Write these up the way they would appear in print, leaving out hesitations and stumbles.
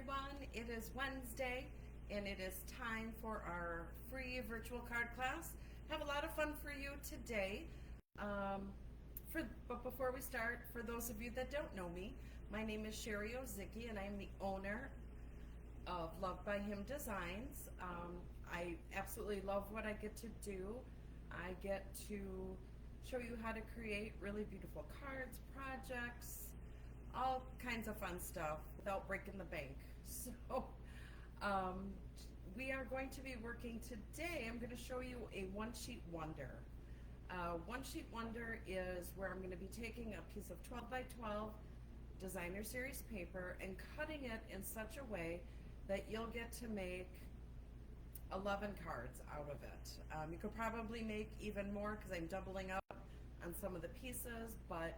everyone. It is Wednesday and it is time for our free virtual card class. Have a lot of fun for you today. But before we start, for those of you that don't know me, my name is Sherry Ozicki and I'm the owner of Love by Him Designs. I absolutely love what I get to do. I get to show you how to create really beautiful cards, projects, all kinds of fun stuff without breaking the bank. So we are going to be working today. I'm going to show you a one sheet wonder. One sheet wonder is where I'm going to be taking a piece of 12 by 12 designer series paper and cutting it in such a way that you'll get to make 11 cards out of it. You could probably make even more because I'm doubling up on some of the pieces, but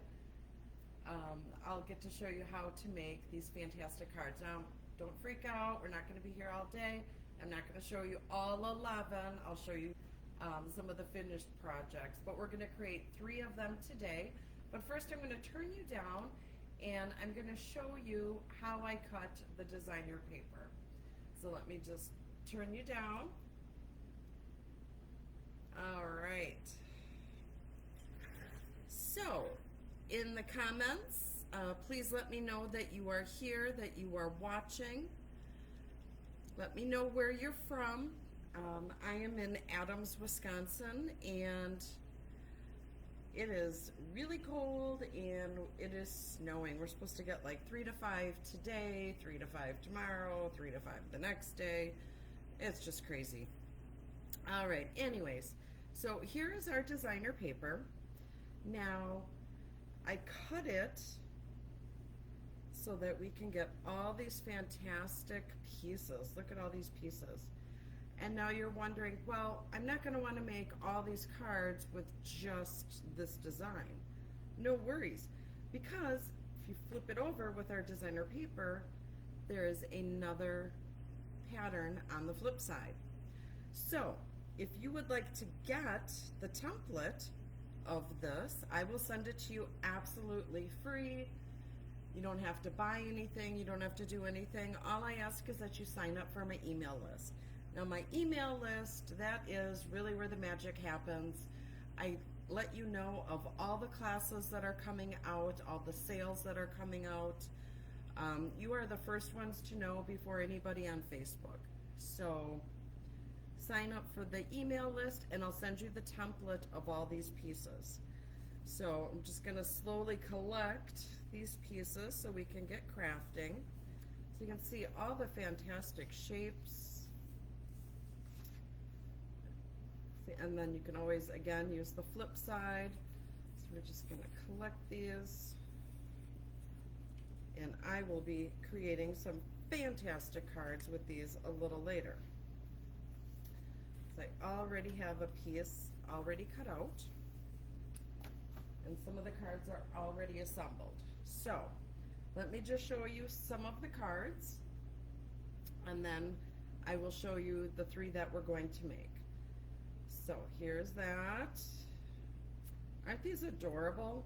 I'll get to show you how to make these fantastic cards. Now, don't freak out. We're not going to be here all day. I'm not going to show you all 11. I'll show you some of the finished projects, but we're going to create 3 of them today. But first, I'm going to turn you down and I'm going to show you how I cut the designer paper. So let me just turn you down. All right. So in the comments, please let me know that you are here, that you are watching. Let me know where you're from. I am in Adams, Wisconsin, and it is really cold and it is snowing. We're supposed to get like 3 to 5 today, 3 to 5 tomorrow, 3 to 5 the next day. It's just crazy. All right, anyways, so here is our designer paper. Now, I cut it so that we can get all these fantastic pieces. Look at all these pieces. And now you're wondering, well, I'm not going to want to make all these cards with just this design. No worries, because if you flip it over with our designer paper, there is another pattern on the flip side. So if you would like to get the template of this, I will send it to you absolutely free. You don't have to buy anything. You don't have to do anything. All I ask is that you sign up for my email list. Now, my email list, that is really where the magic happens. I let you know of all the classes that are coming out, all the sales that are coming out. You are the first ones to know before anybody on Facebook. So sign up for the email list and I'll send you the template of all these pieces. So I'm just going to slowly collect these pieces so we can get crafting. So you can see all the fantastic shapes. And then you can always, again, use the flip side. So we're just going to collect these. And I will be creating some fantastic cards with these a little later. So I already have a piece already cut out. And some of the cards are already assembled. So let me just show you some of the cards. And then I will show you the 3 that we're going to make. So here's that. Aren't these adorable?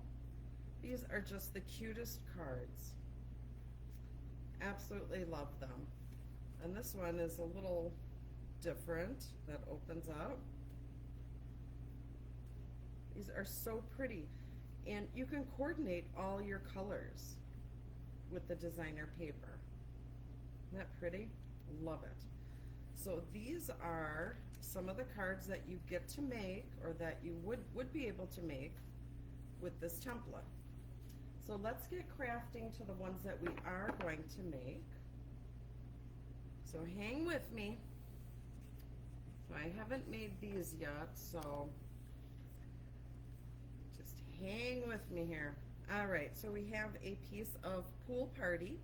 These are just the cutest cards. Absolutely love them. And this one is a little different, that opens up. These are so pretty. And you can coordinate all your colors with the designer paper. Isn't that pretty? Love it. So these are some of the cards that you get to make, or that you would be able to make with this template. So let's get crafting to the ones that we are going to make. So hang with me. So I haven't made these yet, so just hang with me here. All right, so we have a piece of Pool Party.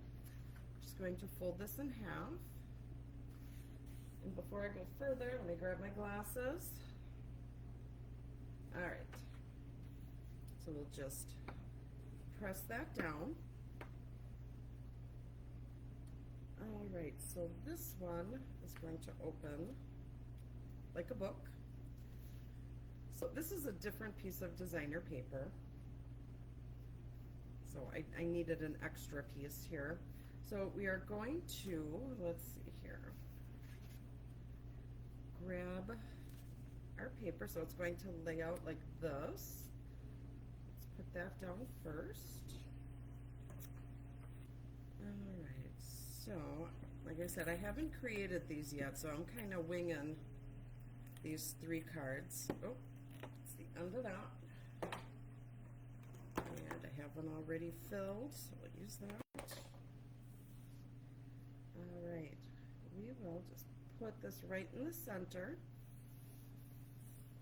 I'm just going to fold this in half. And before I go further, let me grab my glasses. All right. So we'll just press that down. All right, so this one is going to open like a book. So this is a different piece of designer paper. So I needed an extra piece here. So we are going to, let's see here, grab our paper. So it's going to lay out like this. Let's put that down first. All right, so like I said, I haven't created these yet, so I'm kind of winging these 3 cards. Oh, it's the end of that. And I have one already filled, so we'll use that. All right, we will just put this right in the center,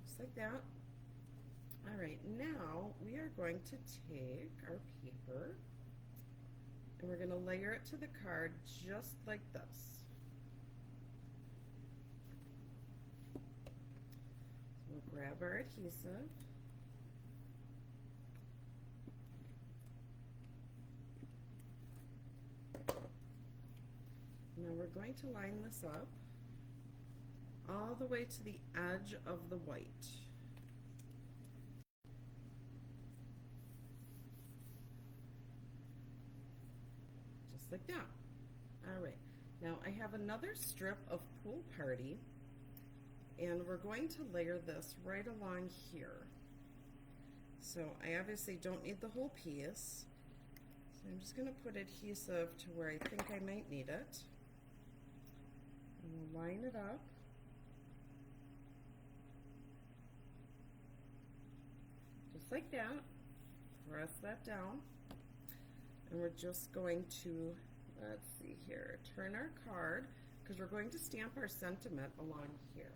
just like that. All right, now we are going to take our paper and we're going to layer it to the card just like this. So we'll grab our adhesive. Now we're going to line this up all the way to the edge of the white. Just like that. All right. Now I have another strip of Pool Party, and we're going to layer this right along here. So I obviously don't need the whole piece. So I'm just going to put adhesive to where I think I might need it. And we'll line it up. Just like that. Press that down. And we're just going to, let's see here, turn our card, because we're going to stamp our sentiment along here.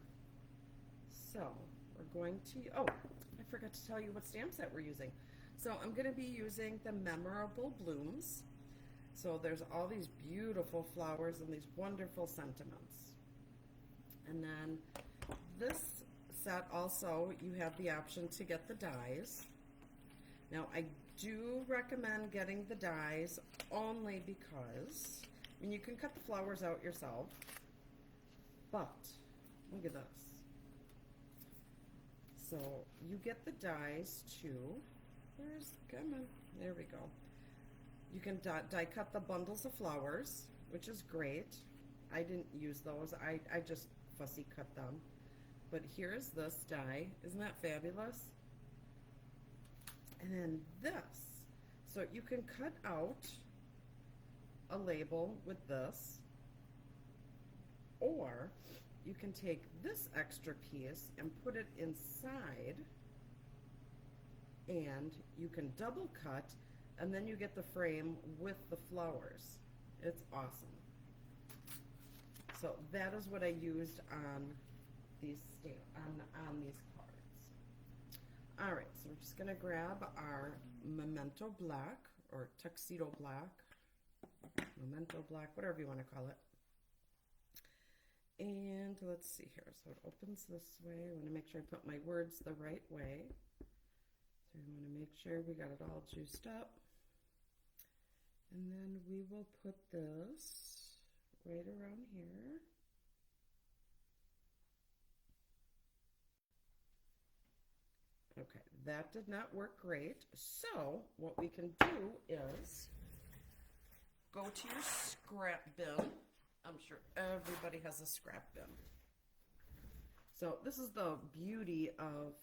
So we're going to, oh, I forgot to tell you what stamp set we're using. So I'm going to be using the Memorable Blooms. So there's all these beautiful flowers and these wonderful sentiments. And then this set also, you have the option to get the dies. Now I do recommend getting the dies only because, I mean, you can cut the flowers out yourself, but look at this. So you get the dies too. Come on, there we go. You can die cut the bundles of flowers, which is great. I didn't use those, I just fussy cut them. But here's this die, isn't that fabulous? And then this, so you can cut out a label with this, or you can take this extra piece and put it inside, and you can double cut, and then you get the frame with the flowers. It's awesome. So that is what I used on these on these cards. All right, so we're just gonna grab our Memento Black or Tuxedo Black, Memento Black, whatever you want to call it. And let's see here. So it opens this way. I want to make sure I put my words the right way. So we want to make sure we got it all juiced up. And then we will put this right around here. Okay, that did not work great. So what we can do is go to your scrap bin. I'm sure everybody has a scrap bin. So this is the beauty of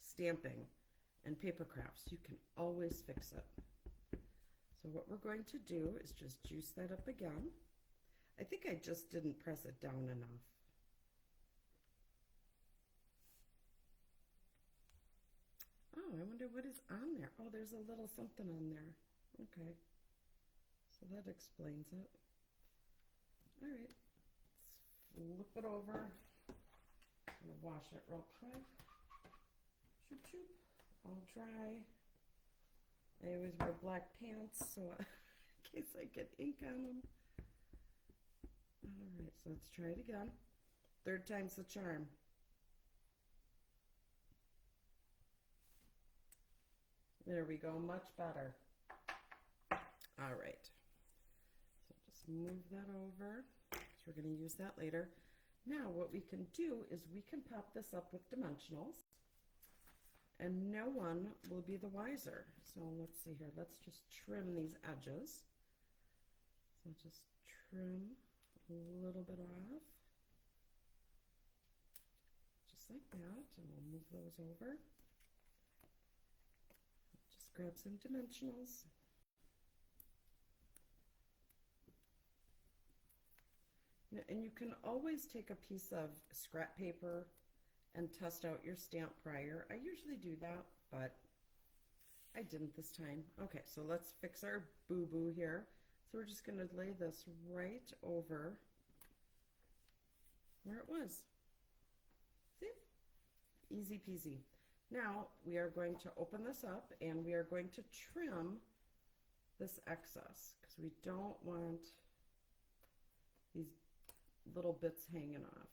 stamping and paper crafts. You can always fix it. So what we're going to do is just juice that up again. I think I just didn't press it down enough. Oh, I wonder what is on there. Oh, there's a little something on there. Okay. So that explains it. All right. Let's flip it over. I'm going to wash it real quick. Shoop, shoop. All dry. I always wear black pants, so in case I get ink on them. All right, so let's try it again. Third time's the charm. There we go, much better. All right, so just move that over, because we're going to use that later. Now what we can do is we can pop this up with dimensionals, and no one will be the wiser. So let's see here, let's just trim these edges. So I'll just trim a little bit off, just like that, and we'll move those over. Just grab some dimensionals. And you can always take a piece of scrap paper and test out your stamp prior. I usually do that, but I didn't this time. Okay, so let's fix our boo-boo here. So we're just going to lay this right over where it was. See? Easy peasy. Now we are going to open this up and we are going to trim this excess because we don't want these little bits hanging off.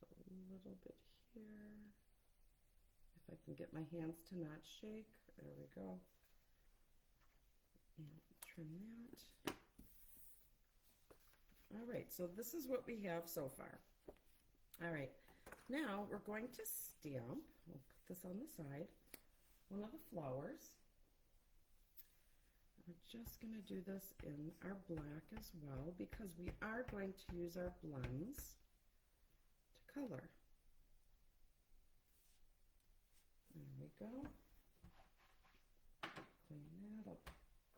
Just a little bit here. If I can get my hands to not shake. There we go. And trim that. All right, so this is what we have so far. All right, now we're going to stamp. We'll put this on the side. One of the flowers. We're just going to do this in our black as well because we are going to use our blends to color. There we go. Clean that up.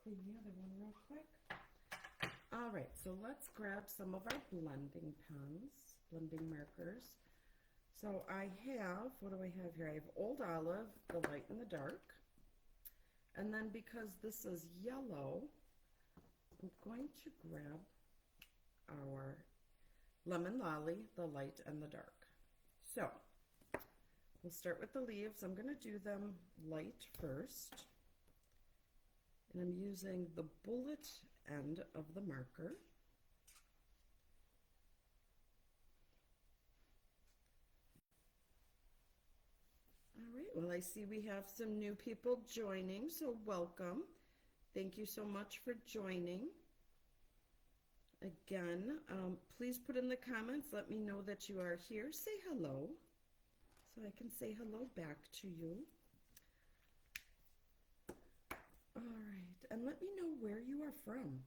Clean the other one real quick. All right, so let's grab some of our blending pens, blending markers. So I have, what do I have here? I have Old Olive, the light and the dark. And then because this is yellow, I'm going to grab our Lemon Lolly, the light and the dark. So we'll start with the leaves. I'm going to do them light first. And I'm using the bullet end of the marker. All right, well, I see we have some new people joining, so welcome. Thank you so much for joining. Again, please put in the comments, let me know that you are here. Say hello, so I can say hello back to you. All right, and let me know where you are from.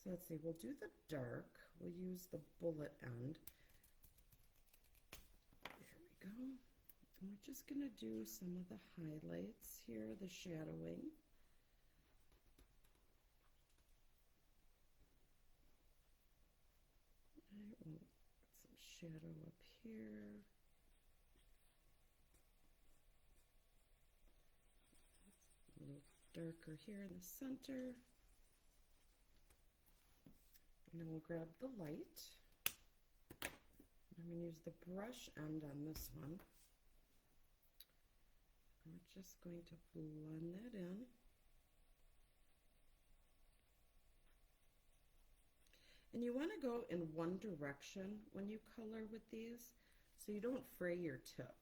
So let's see, we'll do the dark. We'll use the bullet end. There we go. And we're just going to do some of the highlights here, the shadowing. I will put some shadow up here. A little darker here in the center. And then we'll grab the light. I'm going to use the brush end on this one. And we're just going to blend that in. And you want to go in one direction when you color with these, so you don't fray your tip.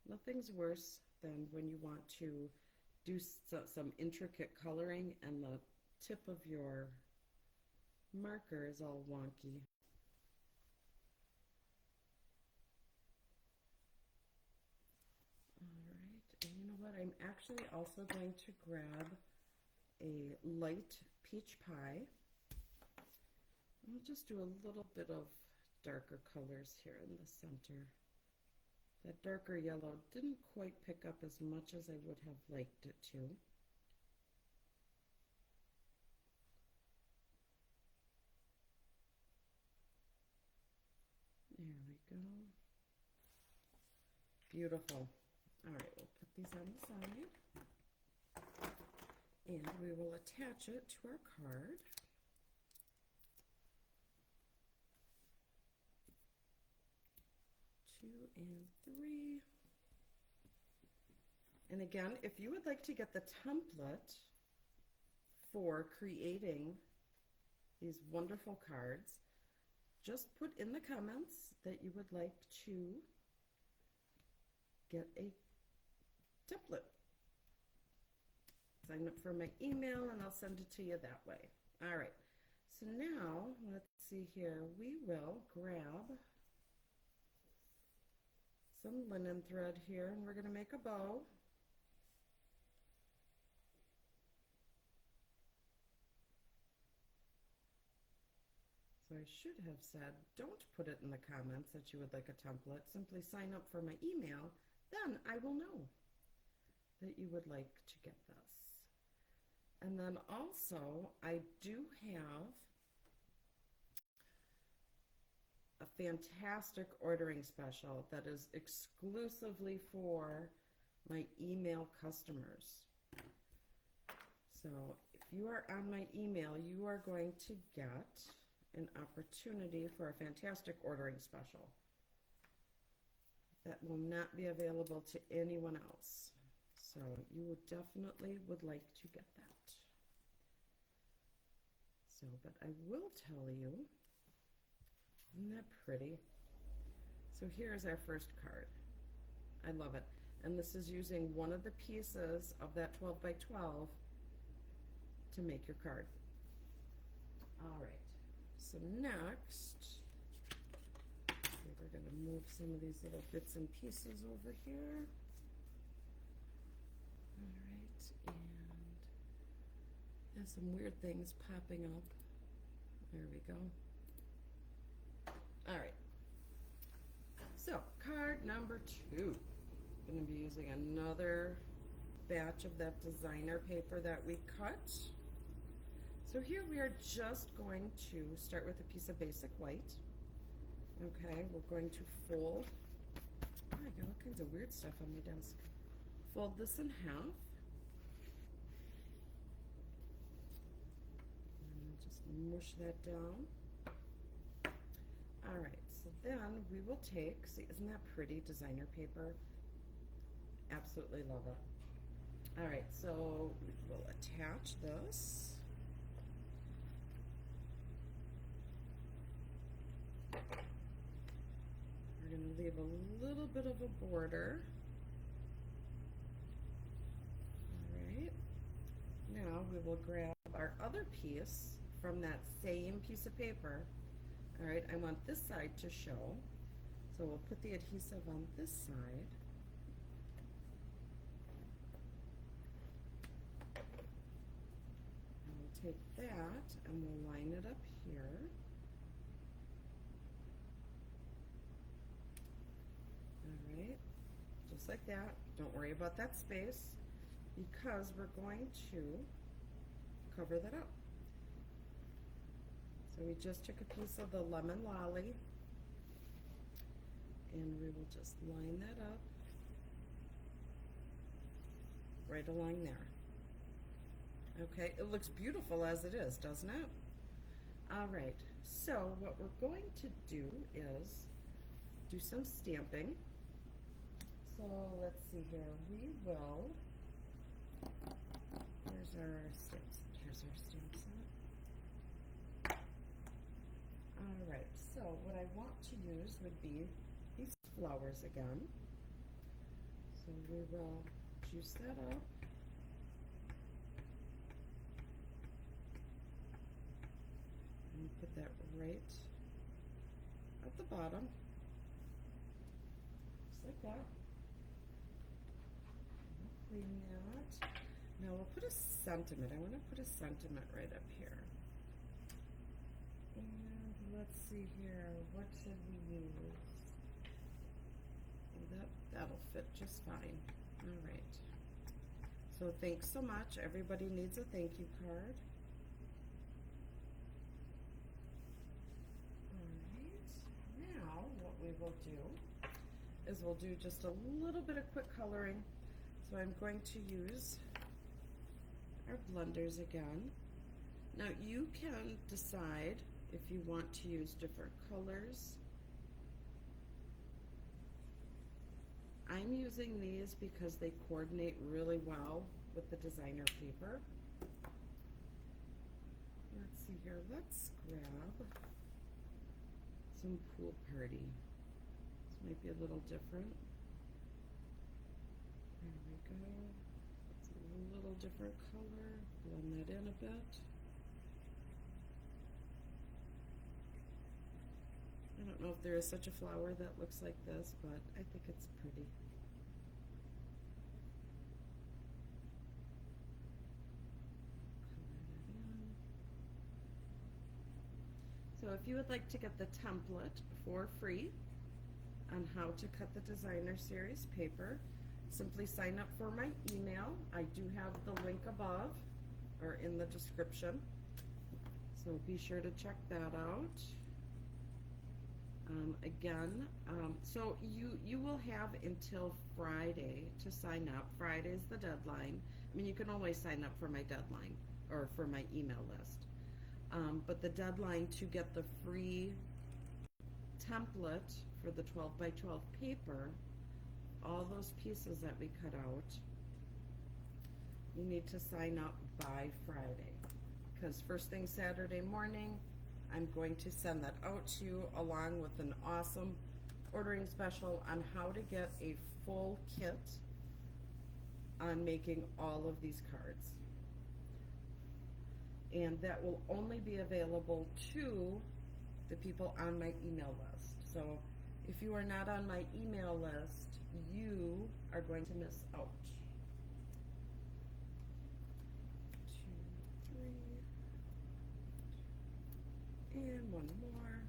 Nothing's worse than when you want to do some intricate coloring and the tip of your marker is all wonky. All right, and you know what? I'm actually also going to grab a light peach pie. We'll just do a little bit of darker colors here in the center. That darker yellow didn't quite pick up as much as I would have liked it to. There we go. Beautiful. All right, we'll put these on the side. And we will attach it to our card. 2 and 3. And again, if you would like to get the template for creating these wonderful cards, just put in the comments that you would like to get a template. Sign up for my email and I'll send it to you that way. All right, so now let's see here. We will grab some linen thread here and we're going to make a bow. I should have said, don't put it in the comments that you would like a template. Simply sign up for my email. Then I will know that you would like to get this. And then also, I do have a fantastic ordering special that is exclusively for my email customers. So if you are on my email, you are going to get an opportunity for a fantastic ordering special that will not be available to anyone else. So you would definitely would like to get that. So, but I will tell you, isn't that pretty? So here's our first card. I love it. And this is using one of the pieces of that 12 by 12 to make your card. All right. So next, we're going to move some of these little bits and pieces over here. All right, and there's some weird things popping up. There we go. All right. So card number 2. I'm going to be using another batch of that designer paper that we cut. So here we are just going to start with a piece of basic white. Okay, we're going to fold. Oh, I got all kinds of weird stuff on my desk. Fold this in half. And just mush that down. All right, so then we will take, see, isn't that pretty designer paper? Absolutely love it. All right, so we will attach this. We're going to leave a little bit of a border. All right. Now we will grab our other piece from that same piece of paper. All right, I want this side to show. So we'll put the adhesive on this side. And we'll take that and we'll line it up here. All right, just like that. Don't worry about that space because we're going to cover that up. So we just took a piece of the lemon lolly and we will just line that up right along there. Okay, it looks beautiful as it is, doesn't it? All right, so what we're going to do is do some stamping. So let's see here, we will, here's our stamp set. All right, so what I want to use would be these flowers again. So we will juice that up. And put that right at the bottom, just like that. Clean that. Now we'll put a sentiment. I want to put a sentiment right up here. And let's see here. What should we use? Well, that'll fit just fine. All right. So thanks so much. Everybody needs a thank you card. All right. Now what we will do is we'll do just a little bit of quick coloring. So I'm going to use our blenders again. Now you can decide if you want to use different colors. I'm using these because they coordinate really well with the designer paper. Let's see here, let's grab some Pool Party. This might be a little different. There we go. It's a little different color. Blend that in a bit. I don't know if there is such a flower that looks like this, but I think it's pretty. Color that in. So if you would like to get the template for free on how to cut the designer series paper, simply sign up for my email. I do have the link above or in the description, so be sure to check that out. Again, so you will have until Friday to sign up. Friday's the deadline. I mean, you can always sign up for my deadline or for my email list. But the deadline to get the free template for the 12 by 12 paper, all those pieces that we cut out, you need to sign up by Friday, because first thing Saturday morning, I'm going to send that out to you along with an awesome ordering special on how to get a full kit on making all of these cards. And that will only be available to the people on my email list. So if you are not on my email list, you are going to miss out. 2, 3, and one more.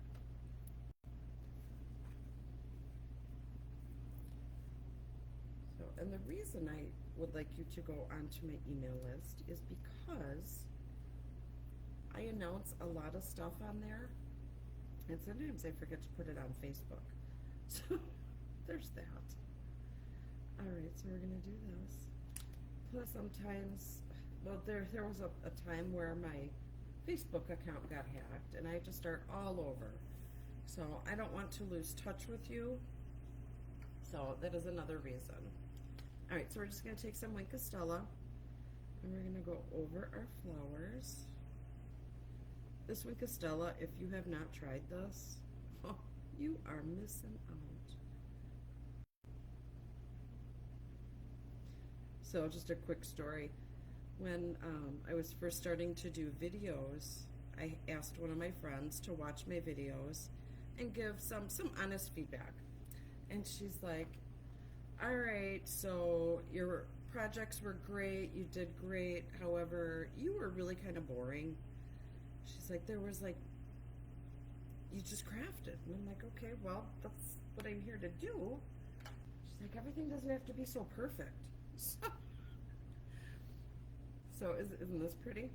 So, and the reason I would like you to go onto my email list is because I announce a lot of stuff on there, and sometimes I forget to put it on Facebook. So there's that. Alright, so we're going to do this. Plus sometimes, well, there was a time where my Facebook account got hacked, and I had to start all over. So I don't want to lose touch with you. So that is another reason. Alright, so we're just going to take some Wink of Stella, and we're going to go over our flowers. This Wink of Stella, if you have not tried this, oh, you are missing out. So just a quick story. When I was first starting to do videos, I asked one of my friends to watch my videos and give some honest feedback. And she's like, all right, so your projects were great, you did great, however, you were really kind of boring. She's like, there was like, you just crafted. And I'm like, okay, well, that's what I'm here to do. She's like, everything doesn't have to be so perfect. So isn't this pretty?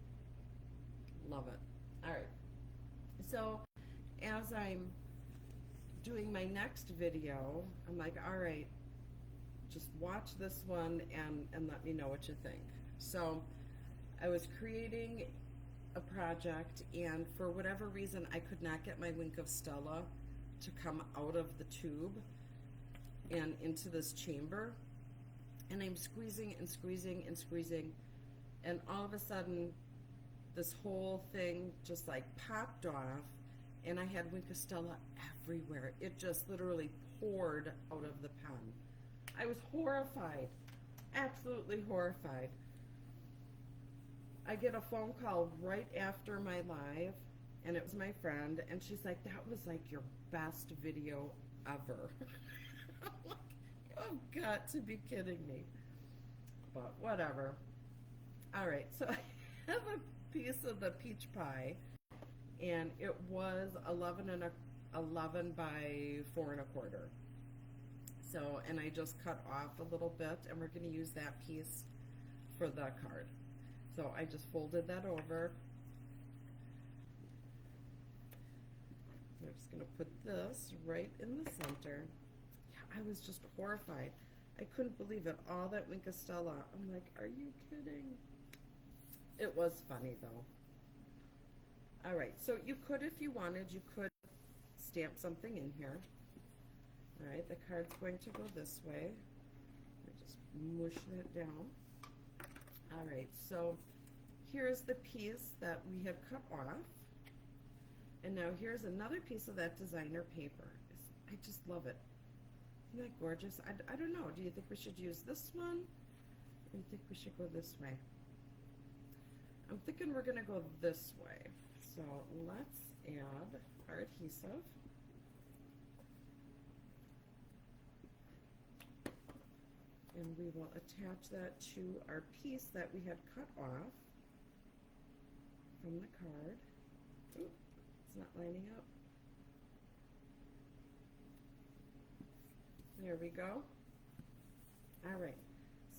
Love it. All right. So as I'm doing my next video, I'm like, all right, just watch this one and let me know what you think. So I was creating a project, and for whatever reason I could not get my Wink of Stella to come out of the tube and into this chamber, and I'm squeezing and squeezing and squeezing, and all of a sudden this whole thing just like popped off, and I had Wink of Stella everywhere. It just literally poured out of the pen. I was horrified, absolutely horrified. I get a phone call right after my live, and it was my friend, and she's like, that was like your best video ever. I'm like, you've got to be kidding me. But whatever. All right, so I have a piece of the peach pie, and it was 11 by 4 1/4. So, and I just cut off a little bit, and we're going to use that piece for the card. So I just folded that over. I'm just going to put this right in the center. Yeah, I was just horrified. I couldn't believe it. All that Wink of Stella. I'm like, are you kidding? It was funny though. All right, so you could, if you wanted, you could stamp something in here. All right, the card's going to go this way. I'm just mushing it down. All right, so here's the piece that we had cut off. And now here's another piece of that designer paper. I just love it. Isn't that gorgeous? I don't know. Do you think we should use this one? Or do you think we should go this way? I'm thinking we're going to go this way. So let's add our adhesive. And we will attach that to our piece that we had cut off from the card. Ooh, It's not lining up. There we go. All right.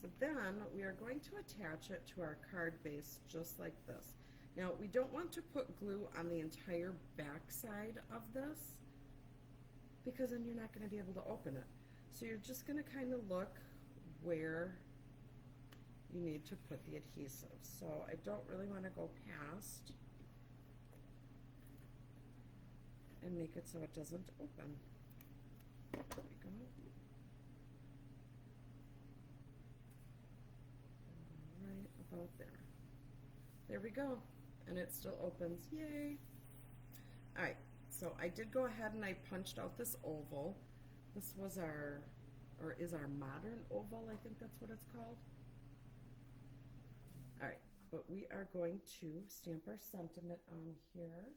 So then we are going to attach it to our card base just like this. Now we don't want to put glue on the entire back side of this because then you're not going to be able to open it. So you're just going to kind of look where you need to put the adhesive. So I don't really want to go past and make it so it doesn't open. There we go. Right about there. There we go. And it still opens. Yay! Alright, so I did go ahead and I punched out this oval. This was our, or is our modern oval, I think that's what it's called. Alright, but we are going to stamp our sentiment on here.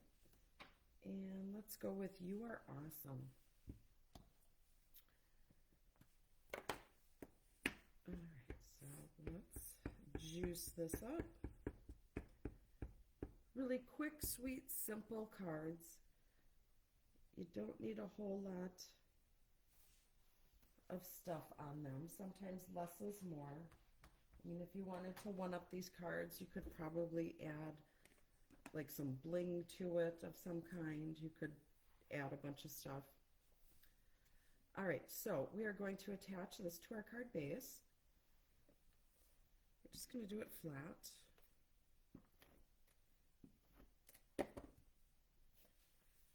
And let's go with "You are awesome." Alright, so let's juice this up. Really quick, sweet, simple cards. You don't need a whole lot of stuff on them. Sometimes less is more. I mean, if you wanted to one-up these cards, you could probably add like some bling to it of some kind. You could add a bunch of stuff. All right, so we are going to attach this to our card base. We're just going to do it flat.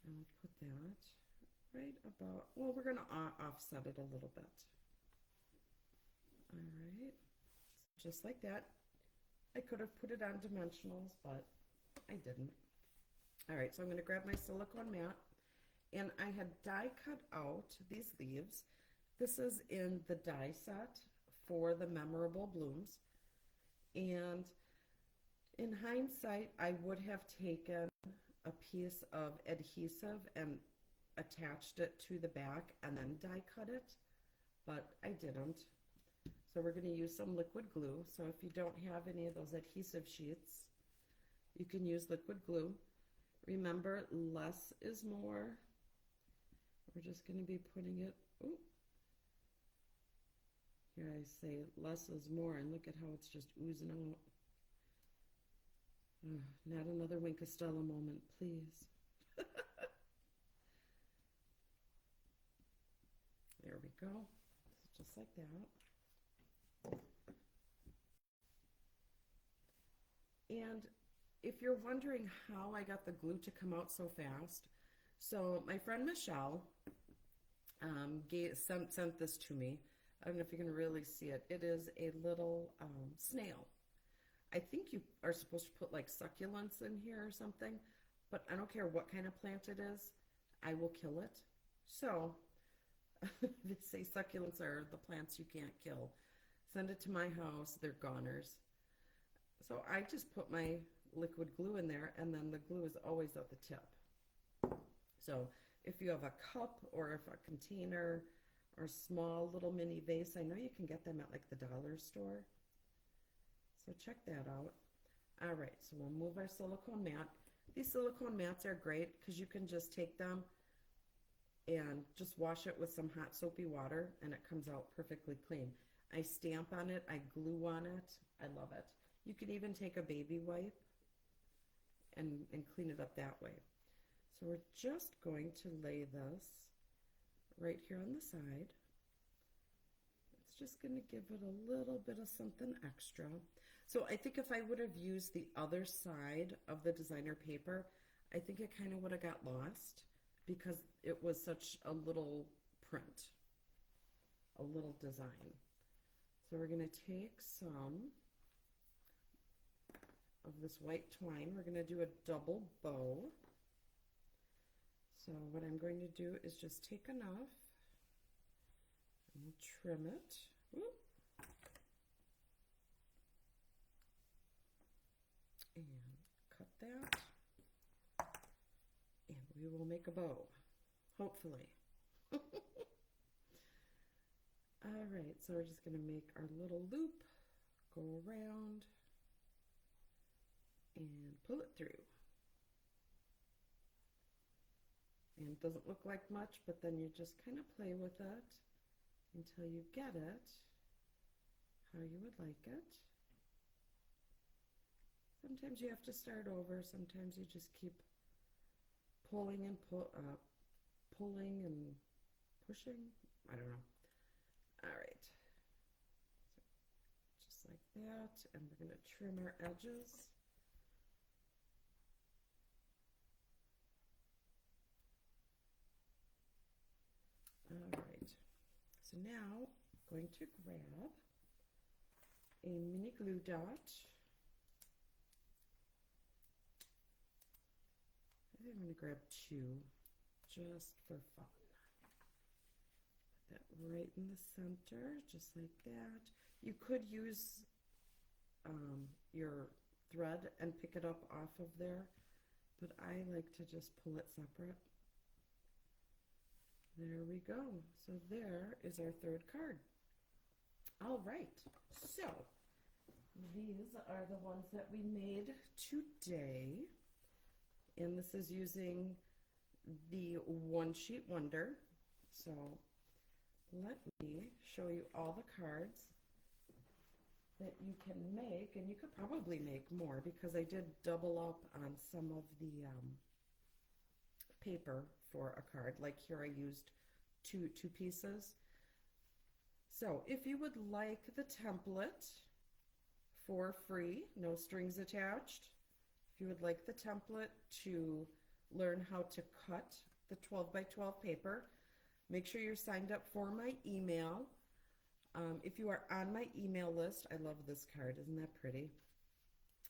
And we'll put that right about, well, we're going to offset it a little bit. All right, just like that. I could have put it on dimensionals, but I didn't. All right, so I'm going to grab my silicone mat, and I had die cut out these leaves. This is in the die set for the Memorable Blooms, and in hindsight, I would have taken a piece of adhesive and attached it to the back and then die cut it, but I didn't. So we're going to use some liquid glue. So if you don't have any of those adhesive sheets, you can use liquid glue. Remember, less is more. We're just going to be putting it, ooh. Here I say less is more, and look at how it's just oozing out. Not another Wink of Stella moment, please. There we go. Just like that. And if you're wondering how I got the glue to come out so fast, so my friend Michelle sent this to me. I don't know if you can really see it. It is a little snail. I think you are supposed to put like succulents in here or something, but I don't care what kind of plant it is, I will kill it. So they say succulents are the plants you can't kill. Send it to my house, they're goners. So I just put my liquid glue in there, and then the glue is always at the tip. So if you have a cup or if a container or a small little mini vase, I know you can get them at like the dollar store. So check that out. All right, so we'll move our silicone mat. These silicone mats are great because you can just take them and just wash it with some hot soapy water and it comes out perfectly clean. I stamp on it, I glue on it, I love it. You can even take a baby wipe and clean it up that way. So we're just going to lay this right here on the side. It's just going to give it a little bit of something extra. So I think if I would have used the other side of the designer paper, I think it kind of would have got lost because it was such a little print, a little design. So we're going to take some of this white twine. We're going to do a double bow. So what I'm going to do is just take enough and we'll trim it. Whoop. And cut that. And we will make a bow, hopefully. All right, so we're just going to make our little loop, go around, and pull it through. And it doesn't look like much, but then you just kind of play with it until you get it how you would like it. Sometimes you have to start over. Sometimes you just keep pulling and pulling and pushing. I don't know. All right. So just like that, and we're going to trim our edges. All right. So now I'm going to grab a mini glue dot. I think I'm going to grab two just for fun. Put that right in the center, just like that. You could use your thread and pick it up off of there, but I like to just pull it separate. There we go. So there is our third card. All right, so these are the ones that we made today. And this is using the One Sheet Wonder. So let me show you all the cards that you can make, and you could probably make more because I did double up on some of the paper for a card. Like here I used two pieces. So if you would like the template for free, no strings attached, if you would like the template to learn how to cut the 12 by 12 paper, make sure you're signed up for my email. If you are on my email list, I love this card, isn't that pretty?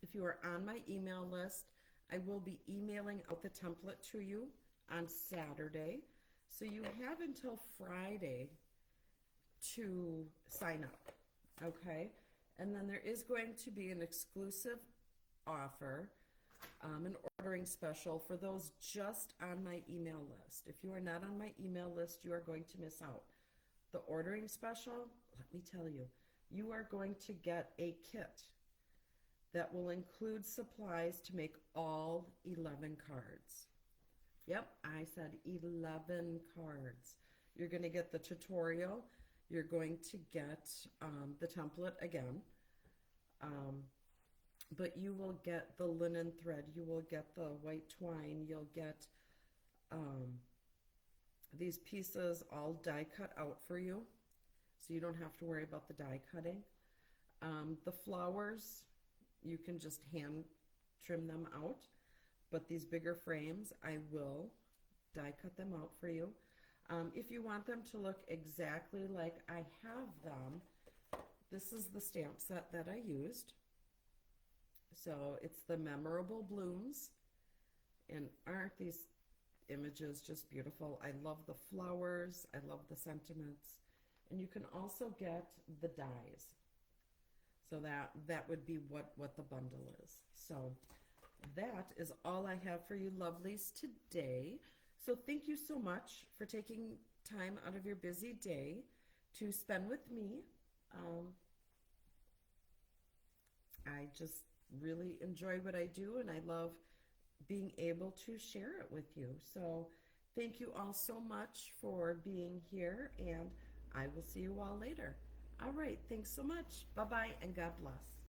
If you are on my email list, I will be emailing out the template to you on Saturday. So you have until Friday to sign up, okay? And then there is going to be an exclusive offer, an ordering special for those just on my email list. If you are not on my email list, you are going to miss out. The ordering special, let me tell you, you are going to get a kit that will include supplies to make all 11 cards. Yep, I said 11 cards. You're going to get the tutorial. You're going to get the template again. But you will get the linen thread. You will get the white twine. You'll get these pieces all die cut out for you, so you don't have to worry about the die cutting. The flowers, you can just hand trim them out, but these bigger frames, I will die cut them out for you. If you want them to look exactly like I have them, this is the stamp set that I used. So it's the Memorable Blooms, and aren't these images just beautiful? I love the flowers, I love the sentiments, and you can also get the dies. So that would be what the bundle is. So that is all I have for you lovelies today. So thank you so much for taking time out of your busy day to spend with me. I just really enjoy what I do, and I love being able to share it with you. So thank you all so much for being here, and I will see you all later. All right, thanks so much. Bye-bye, and God bless.